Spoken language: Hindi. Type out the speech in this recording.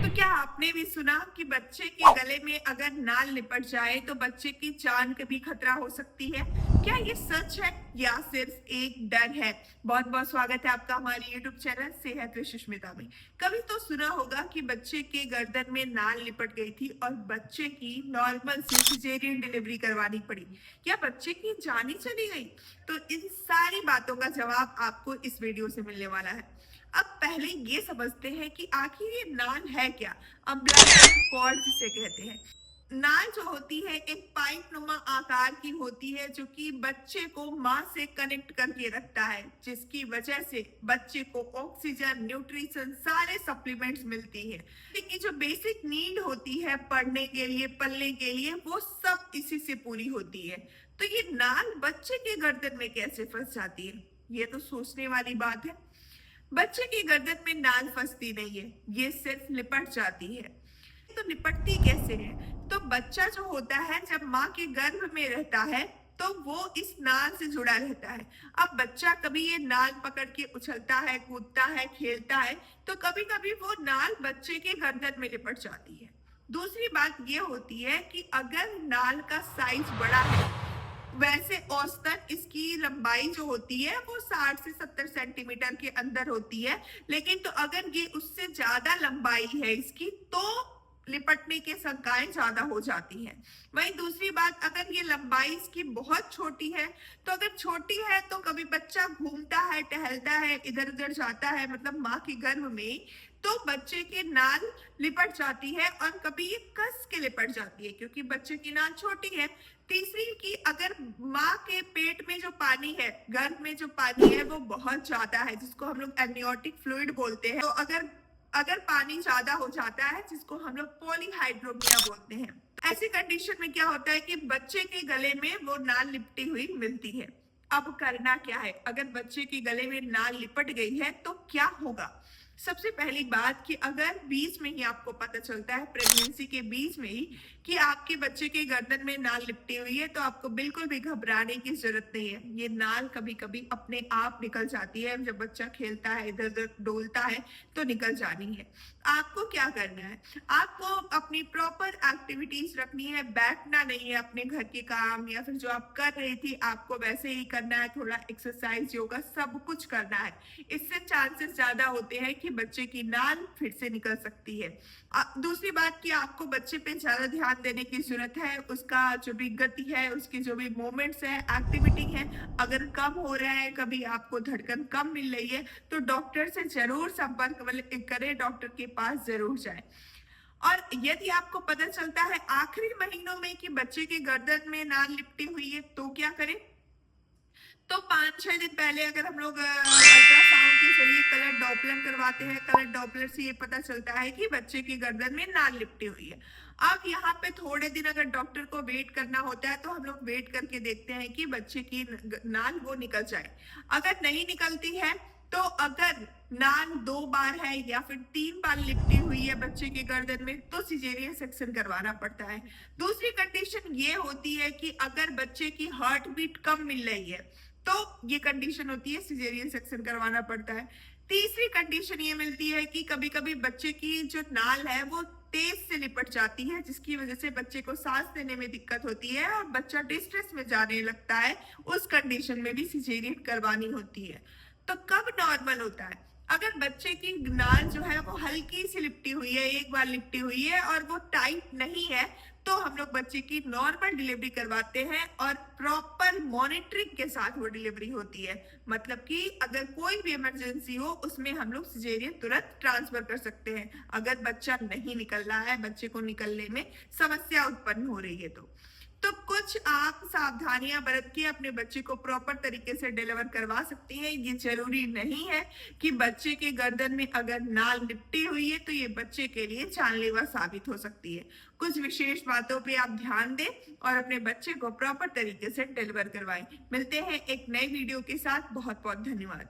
तो क्या आपने भी सुना कि बच्चे के गले में अगर नाल लिपट जाए तो बच्चे की जान का भी खतरा हो सकती है। क्या ये सच है या सिर्फ एक डर है? बहुत बहुत स्वागत है आपका हमारे YouTube चैनल सेहत विद सुष्मिता में। कभी तो सुना होगा कि बच्चे के गर्दन में नाल लिपट गई थी और बच्चे की नॉर्मल से सिजेरियन डिलीवरी करवानी पड़ी। क्या बच्चे की जान ही चली गई? तो इन सारी बातों का जवाब आपको इस वीडियो से मिलने वाला है। अब पहले ये समझते हैं कि आखिर ये नाल है क्या। अम्बिलिकल कॉर्ड जिसे कहते हैं। नाल जो होती है एक पाइप नुमा आकार की होती है जो कि बच्चे को माँ से कनेक्ट करके रखता है, जिसकी वजह से बच्चे को ऑक्सीजन, न्यूट्रिशन, सारे सप्लीमेंट्स मिलती है। लेकिन जो बेसिक नीड होती है पढ़ने के लिए, पलने के लिए, वो सब इसी से पूरी होती है। तो ये नाल बच्चे के गर्दन में कैसे फंस जाती है, ये तो सोचने वाली बात है। बच्चे की गर्दन में नाल फंसती नहीं है, ये सिर्फ लिपट जाती है। तो लिपटती कैसे है? तो बच्चा जो होता है जब माँ के गर्भ में रहता है तो वो इस नाल से जुड़ा रहता है। अब बच्चा कभी ये नाल पकड़ के उछलता है, कूदता है, खेलता है, तो कभी कभी वो नाल बच्चे के गर्दन में लिपट जाती है। दूसरी बात ये होती है कि अगर नाल का साइज बड़ा है, वैसे औसतन इसकी लंबाई जो होती है वो 60 से 70 सेंटीमीटर के अंदर होती है। लेकिन तो अगर ये उससे ज्यादा लंबाई है इसकी, तो लिपटने के शंकाएं ज्यादा हो जाती हैं। वहीं दूसरी बात, अगर ये लंबाई इसकी बहुत छोटी है, तो अगर छोटी है तो कभी बच्चा घूमता है, टहलता है, इधर उधर जाता है, मतलब माँ के गर्भ में, तो बच्चे के नाल लिपट जाती है और कभी ये कस के लिपट जाती है क्योंकि बच्चे की नाल छोटी है। तीसरी की, अगर माँ के पेट में जो पानी है, गर्भ में जो पानी है वो बहुत ज्यादा है, जिसको हम लोग एमनियोटिक फ्लूइड बोलते हैं। तो अगर अगर पानी ज्यादा हो जाता है, जिसको हम लोग पॉलीहाइड्रोमिया बोलते हैं, ऐसी कंडीशन में क्या होता है कि बच्चे के गले में वो नाल लिपटी हुई मिलती है। अब करना क्या है? अगर बच्चे के गले में नाल लिपट गई है तो क्या होगा? सबसे पहली बात कि अगर बीच में ही आपको पता चलता है, प्रेगनेंसी के बीच में ही, कि आपके बच्चे के गर्दन में नाल लिपटी हुई है, तो आपको बिल्कुल भी घबराने की जरूरत नहीं है। ये नाल कभी कभी अपने आप निकल जाती है, जब बच्चा खेलता है, इधर उधर डोलता है, तो निकल जानी है। आपको क्या करना है? आपको अपनी प्रॉपर एक्टिविटीज रखनी है, बैठना नहीं है। अपने घर के काम या फिर जो आप कर रही थी आपको वैसे ही करना है। थोड़ा एक्सरसाइज, योगा, सब कुछ करना है। इससे चांसेस ज्यादा होते हैं कि बच्चे की नाल फिर से निकल सकती है। दूसरी बात कि आपको बच्चे पे ज्यादा ध्यान देने की जरूरत है। उसका जो भी गति है, उसकी जो भी मूवमेंट्स है, एक्टिविटी है, अगर कम हो रहा है, कभी आपको धड़कन कम मिल रही है, तो डॉक्टर से जरूर संपर्क करें, डॉक्टर के पास जरूर जाए। और यदि आपको पता चलता है आखिरी महीनों में कि बच्चे के गर्दन में नाल लिपटी हुई है, तो क्या करें? तो 5-6 दिन पहले अगर हम लोग अल्ट्रासाउंड के जरिए कलर डॉपलर करवाते हैं, कलर डॉपलर से ये पता चलता है कि बच्चे की गर्दन में नाल लिपटी हुई है। अब यहाँ पे थोड़े दिन अगर डॉक्टर को वेट करना होता है, तो हम लोग वेट करके देखते हैं कि बच्चे की नाल वो निकल जाए। अगर नहीं निकलती है, तो अगर नाल 2 बार है या फिर 3 बार लिपटी हुई है बच्चे के गर्दन में, तो सिजेरियन सेक्शन करवाना पड़ता है। दूसरी कंडीशन ये होती है कि अगर बच्चे की हार्ट बीट कम मिल रही है, तो ये कंडीशन होती है सिजेरियन सेक्शन करवाना पड़ता है। तीसरी कंडीशन ये मिलती है कि कभी कभी बच्चे की जो नाल है वो तेज से लिपट जाती है, जिसकी वजह से बच्चे को सांस लेने में दिक्कत होती है और बच्चा डिस्ट्रेस में जाने लगता है। उस कंडीशन में भी सिजेरियन करवानी होती है। तो कब नॉर्मल होता है? अगर बच्चे की नाल जो है वो हल्की सी लिपटी हुई है, एक बार लिपटी हुई है और वो टाइट नहीं है, तो हम लोग बच्चे की नॉर्मल डिलीवरी करवाते हैं और प्रॉपर मॉनिटरिंग के साथ वो डिलीवरी होती है। मतलब कि अगर कोई भी इमरजेंसी हो, उसमें हम लोग सिजेरियन तुरंत ट्रांसफर कर सकते हैं, अगर बच्चा नहीं निकल रहा है, बच्चे को निकलने में समस्या उत्पन्न हो रही है। तो कुछ आप सावधानियां बरत के अपने बच्चे को प्रॉपर तरीके से डिलीवर करवा सकती हैं। ये जरूरी नहीं है कि बच्चे के गर्दन में अगर नाल लिपटी हुई है तो ये बच्चे के लिए जानलेवा साबित हो सकती है। कुछ विशेष बातों पे आप ध्यान दें और अपने बच्चे को प्रॉपर तरीके से डिलीवर करवाएं। मिलते हैं एक नई वीडियो के साथ। बहुत बहुत धन्यवाद।